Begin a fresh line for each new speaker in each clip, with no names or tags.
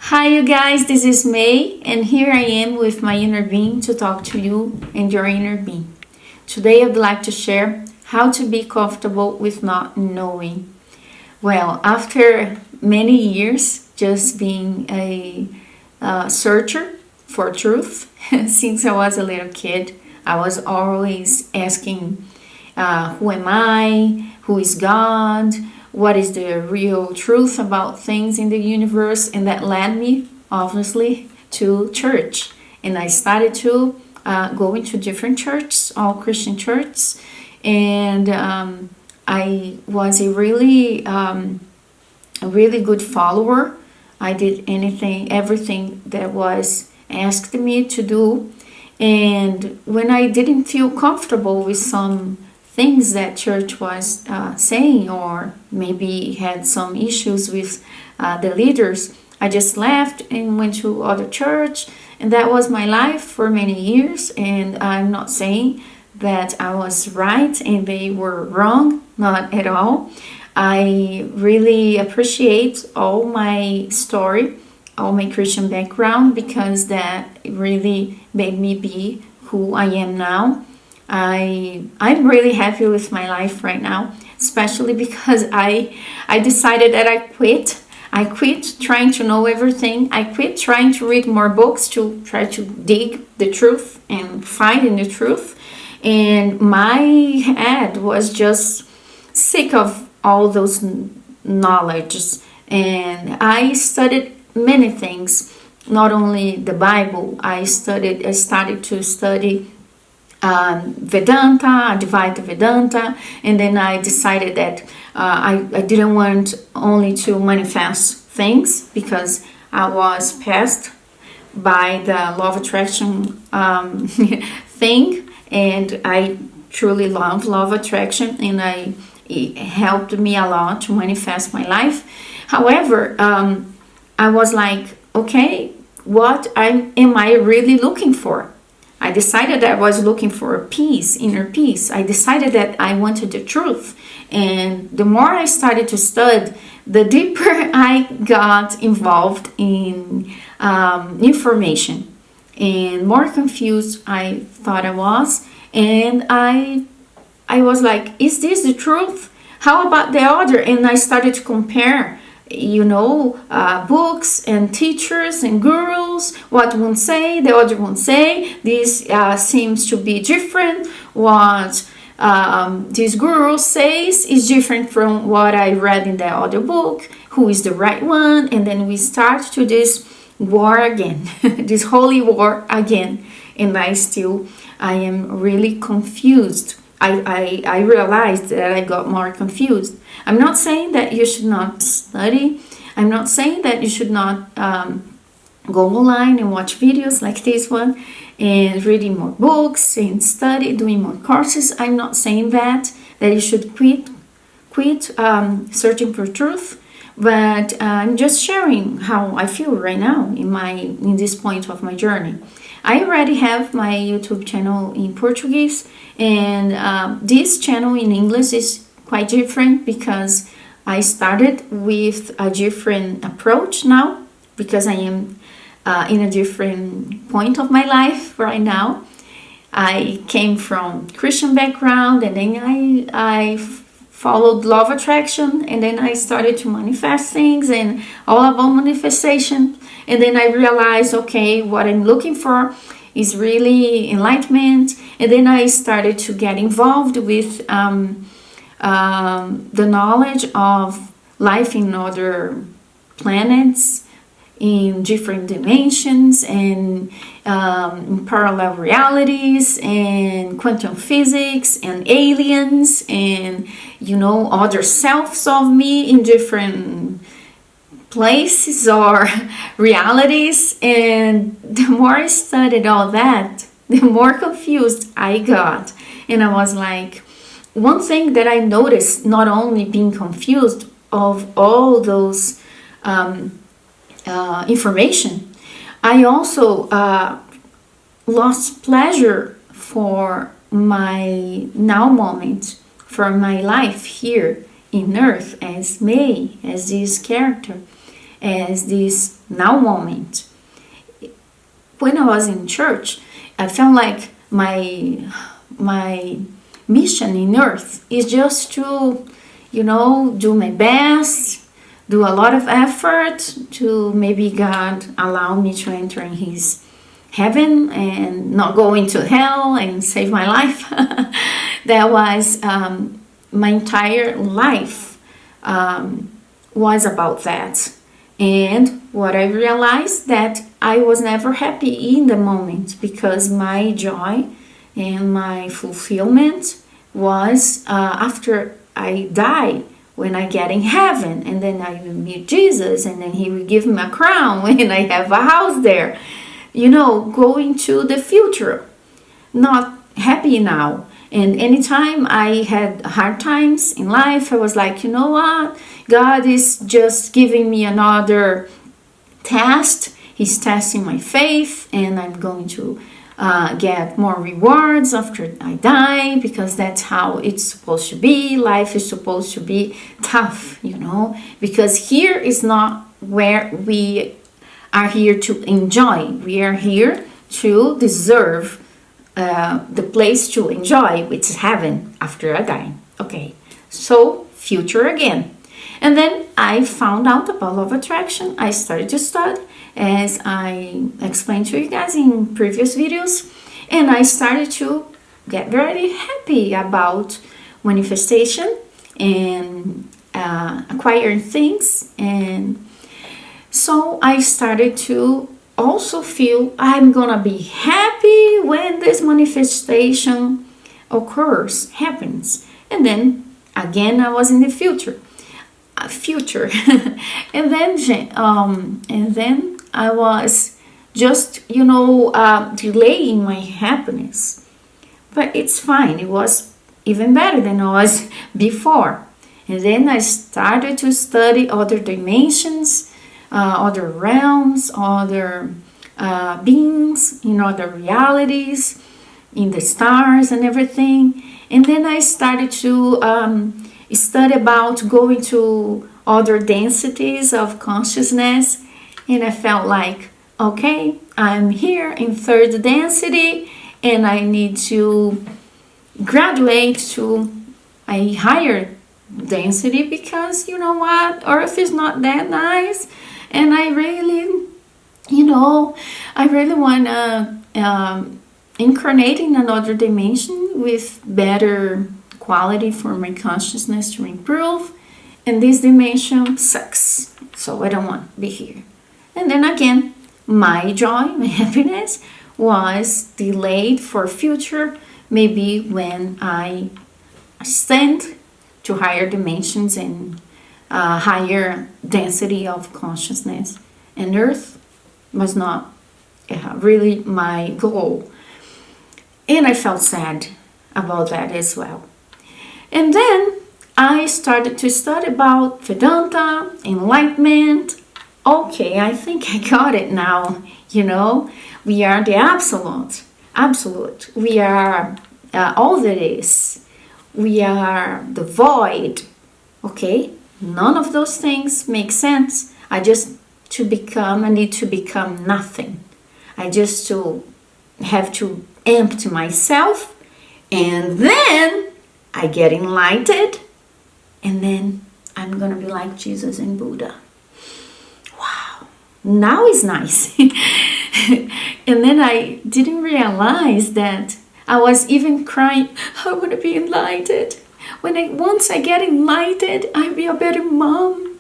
Hi, you guys, this is May, and here I am with my inner being to talk to you and your inner being. Today, I'd like to share how to be comfortable with not knowing. Well, after many years just being a searcher for truth, since I was a little kid, I was always asking, who am I? Who is God? What is the real truth about things in the universe? And that led me, obviously, to church. And I started to go into different churches, all Christian churches. And I was a really good follower. I did everything that was asked me to do. And when I didn't feel comfortable with some things that church was saying, or maybe had some issues with the leaders, I just left and went to other church, and that was my life for many years. And I'm not saying that I was right and they were wrong, not at all. I really appreciate all my story, all my Christian background, because that really made me be who I am now. I'm really happy with my life right now, especially because I decided that I quit. I quit trying to know everything. I quit trying to read more books to try to dig the truth and find the truth. And my head was just sick of all those knowledges. And I studied many things, not only the Bible. I started to study Vedanta, Advaita Vedanta, and then I decided that I didn't want only to manifest things, because I was passed by the law of attraction thing, and I truly love law of attraction, and it helped me a lot to manifest my life. However, I was like, okay, what am I really looking for? I decided that I was looking for peace, inner peace. I decided that I wanted the truth. And the more I started to study, the deeper I got involved in information. And more confused I thought I was. And I was like, is this the truth? How about the other? And I started to compare books and teachers and gurus, what one say, the other one say. This seems to be different. What this guru says is different from what I read in the other book. Who is the right one? And then we start to this war again, this holy war again. And I am really confused. I realized that I got more confused. I'm not saying that you should not study. I'm not saying that you should not go online and watch videos like this one and reading more books and study, doing more courses. I'm not saying that you should quit searching for truth. But I'm just sharing how I feel right now in this point of my journey. I already have my YouTube channel in Portuguese, and this channel in English is quite different, because I started with a different approach now, because I am in a different point of my life right now. I came from Christian background, and then I followed law of attraction, and then I started to manifest things and all about manifestation. And then I realized, okay, what I'm looking for is really enlightenment. And then I started to get involved with the knowledge of life in other planets, in different dimensions, and in parallel realities, and quantum physics, and aliens, and other selves of me in different places or realities. And the more I studied all that, the more confused I got. And I was like, one thing that I noticed, not only being confused of all those information, I also lost pleasure for my now moment, for my life here in earth as May, as this character. as this now moment. When I was in church, I felt like my mission in earth is just to, do my best, do a lot of effort to maybe God allow me to enter in his heaven and not go into hell and save my life. That was my entire life was about that. And what I realized that I was never happy in the moment, because my joy and my fulfillment was after I die, when I get in heaven, and then I will meet Jesus, and then he will give me a crown and I have a house there. Going to the future, not happy now. And anytime I had hard times in life, I was like, you know what? God is just giving me another test. He's testing my faith, and I'm going to get more rewards after I die, because that's how it's supposed to be. Life is supposed to be tough, because here is not where we are here to enjoy. We are here to deserve the place to enjoy, which is heaven after I die. Okay, so future again. And then I found out about law of attraction. I started to study, as I explained to you guys in previous videos, and I started to get very happy about manifestation and acquiring things. And so I started to also feel I'm gonna be happy when this manifestation happens. And then again I was in the future. and then I was just delaying my happiness, but it's fine. It was even better than I was before. And then I started to study other dimensions, other realms, other beings in other realities, in the stars and everything. And then I started to study about going to other densities of consciousness, and I felt like, okay, I'm here in third density, and I need to graduate to a higher density, because you know what, Earth is not that nice, and I really want to incarnate in another dimension with better quality for my consciousness to improve, and this dimension sucks, so I don't want to be here. And then again, my joy, my happiness was delayed for future, maybe when I ascend to higher dimensions and higher density of consciousness. And Earth was not really my goal, and I felt sad about that as well. And then I started to study about Vedanta, enlightenment. Okay, I think I got it now. We are the absolute. We are all that is. We are the void. Okay, none of those things make sense. I need to become nothing. I just have to empty myself, and then I get enlightened, and then I'm gonna be like Jesus and Buddha. Wow, now it's nice. And then I didn't realize that I was even crying, I want to be enlightened. Once I get enlightened, I'll be a better mom,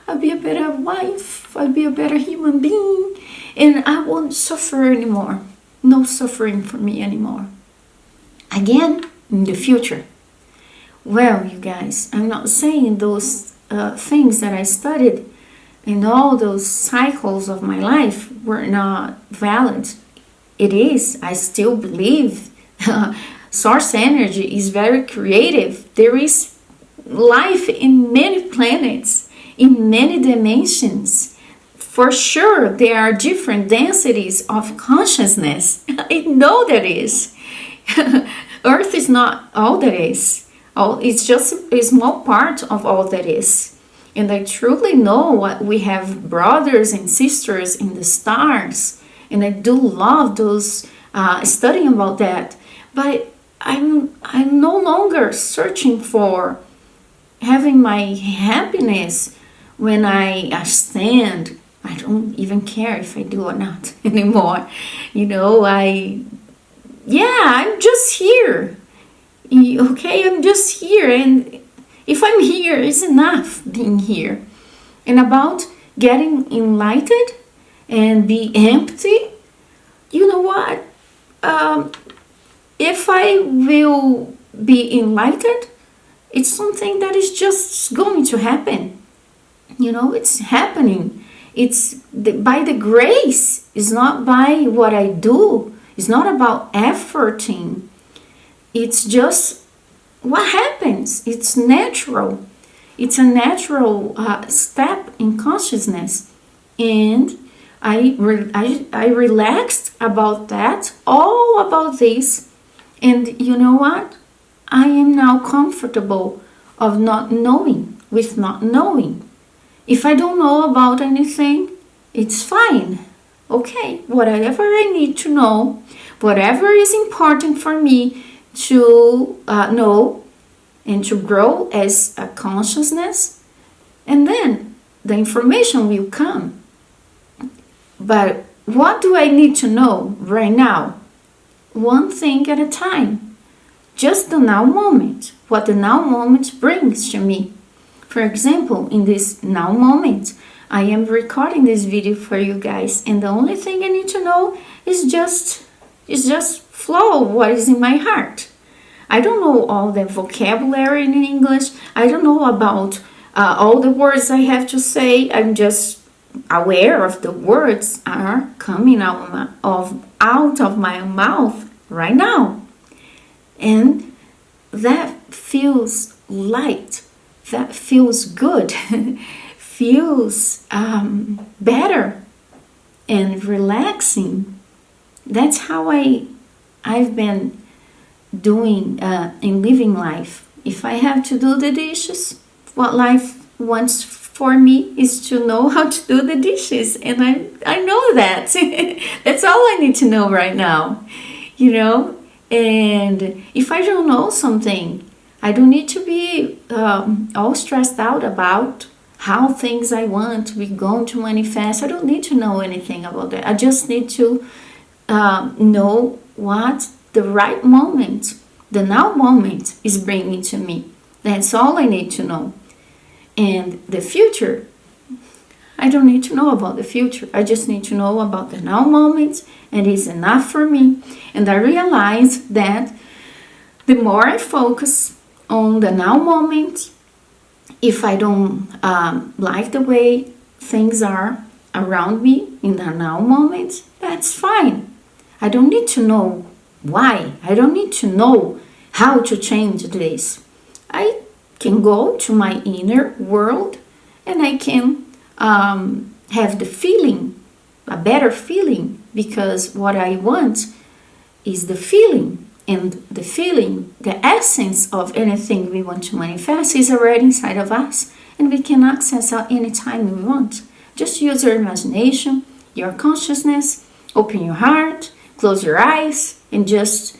I'll be a better wife, I'll be a better human being, and I won't suffer anymore. No suffering for me anymore. Again, in the future. Well, you guys, I'm not saying those things that I studied and all those cycles of my life were not valid. It is. I still believe source energy is very creative. There is life in many planets, in many dimensions. For sure, there are different densities of consciousness. I know that is. Earth is not all that is. It's just a small part of all that is. And I truly know what we have brothers and sisters in the stars. And I do love those studying about that. But I'm no longer searching for having my happiness when I ascend. I don't even care if I do or not anymore. I'm just here. Okay, I'm just here, and if I'm here, it's enough being here. And about getting enlightened and be empty, you know what? If I will be enlightened, it's something that is just going to happen. It's happening. It's by the grace. It's not by what I do. It's not about efforting. It's just what happens. It's natural. It's a natural step in consciousness. And I relaxed about that, all about this. And you know what? I am now comfortable of not knowing, with not knowing. If I don't know about anything, it's fine. Okay, whatever I need to know, whatever is important for me to know and to grow as a consciousness, and then the information will come. But what do I need to know right now? One thing at a time. Just the now moment, what the now moment brings to me. For example, in this now moment, I am recording this video for you guys, and the only thing I need to know is just flow what is in my heart. I don't know all the vocabulary in English. I don't know about all the words I have to say. I'm just aware of the words are coming out of my mouth right now. And that feels light. That feels good. Feels better and relaxing. That's how I've been doing in living life. If I have to do the dishes, what life wants for me is to know how to do the dishes, and I know that. That's all I need to know right now, and if I don't know something, I don't need to be all stressed out about how things I want to be going to manifest. I don't need to know anything about that. I just need to know what the right moment, the now moment, is bringing to me. That's all I need to know. And the future, I don't need to know about the future. I just need to know about the now moment, and it's enough for me. And I realize that the more I focus on the now moment, if I don't like the way things are around me in the now moment, that's fine. I don't need to know why. I don't need to know how to change this. I can go to my inner world, and I can have the feeling, a better feeling, because what I want is the feeling, and the feeling, the essence of anything we want to manifest is already inside of us, and we can access it anytime we want. Just use your imagination, your consciousness, open your heart, close your eyes, and just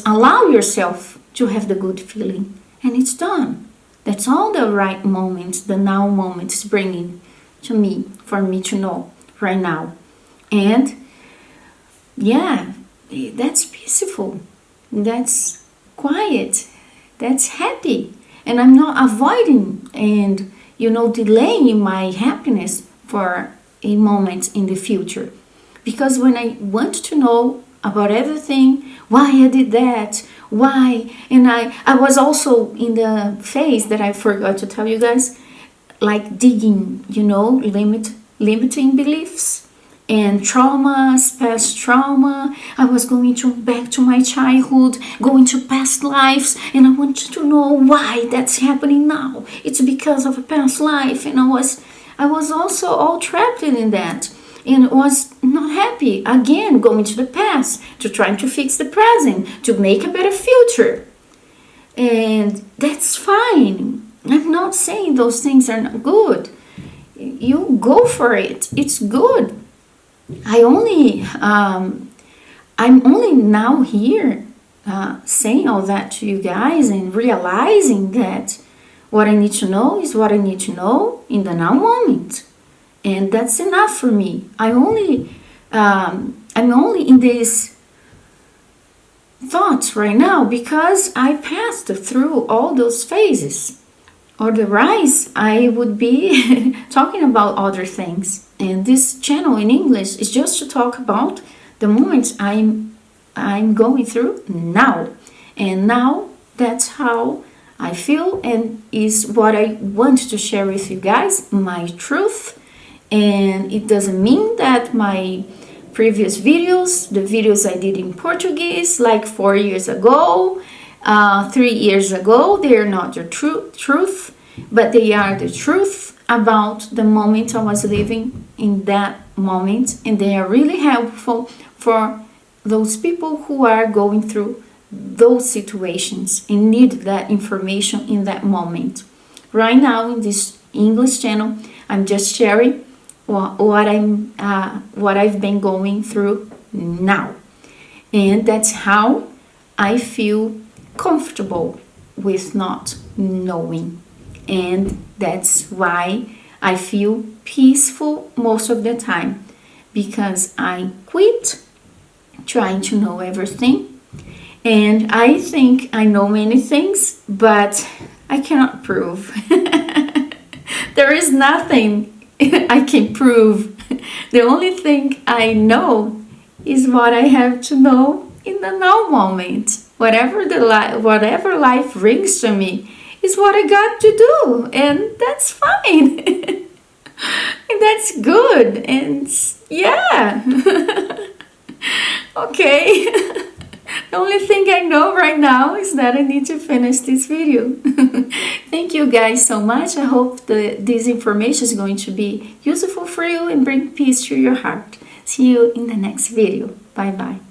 allow yourself to have the good feeling. And it's done. That's all the right moment, the now moment is bringing to me, for me to know right now. And yeah, that's peaceful. That's quiet. That's happy. And I'm not avoiding and, delaying my happiness for a moment in the future. Because when I want to know about everything, why I did that, why, and I was also in the phase that I forgot to tell you guys, like digging, limiting beliefs and traumas, past trauma. I was going back to my childhood, going to past lives, and I wanted to know why that's happening now. It's because of a past life, and I was also all trapped in that. And was not happy, again, going to the past, to trying to fix the present, to make a better future. And that's fine. I'm not saying those things are not good. You go for it. It's good. I'm only now here saying all that to you guys and realizing that what I need to know is what I need to know in the now moment, and that's enough for me. I'm only in this thoughts right now because I passed through all those phases. Otherwise, I would be talking about other things. And this channel in English is just to talk about the moments I'm going through now. And now that's how I feel and is what I want to share with you guys, my truth. And it doesn't mean that my previous videos, the videos I did in Portuguese like 4 years ago, 3 years ago, they are not the truth, but they are the truth about the moment I was living in that moment, and they are really helpful for those people who are going through those situations and need that information in that moment. Right now in this English channel, I'm just sharing what I've been going through now, and that's how I feel comfortable with not knowing, and that's why I feel peaceful most of the time, because I quit trying to know everything, and I think I know many things, but I cannot prove. There is nothing I can prove. The only thing I know is what I have to know in the now moment. Whatever life brings to me is what I got to do, and that's fine. And that's good, and yeah. Okay. The only thing I know right now is that I need to finish this video. Thank you guys so much. I hope that this information is going to be useful for you and bring peace to your heart. See you in the next video. Bye bye.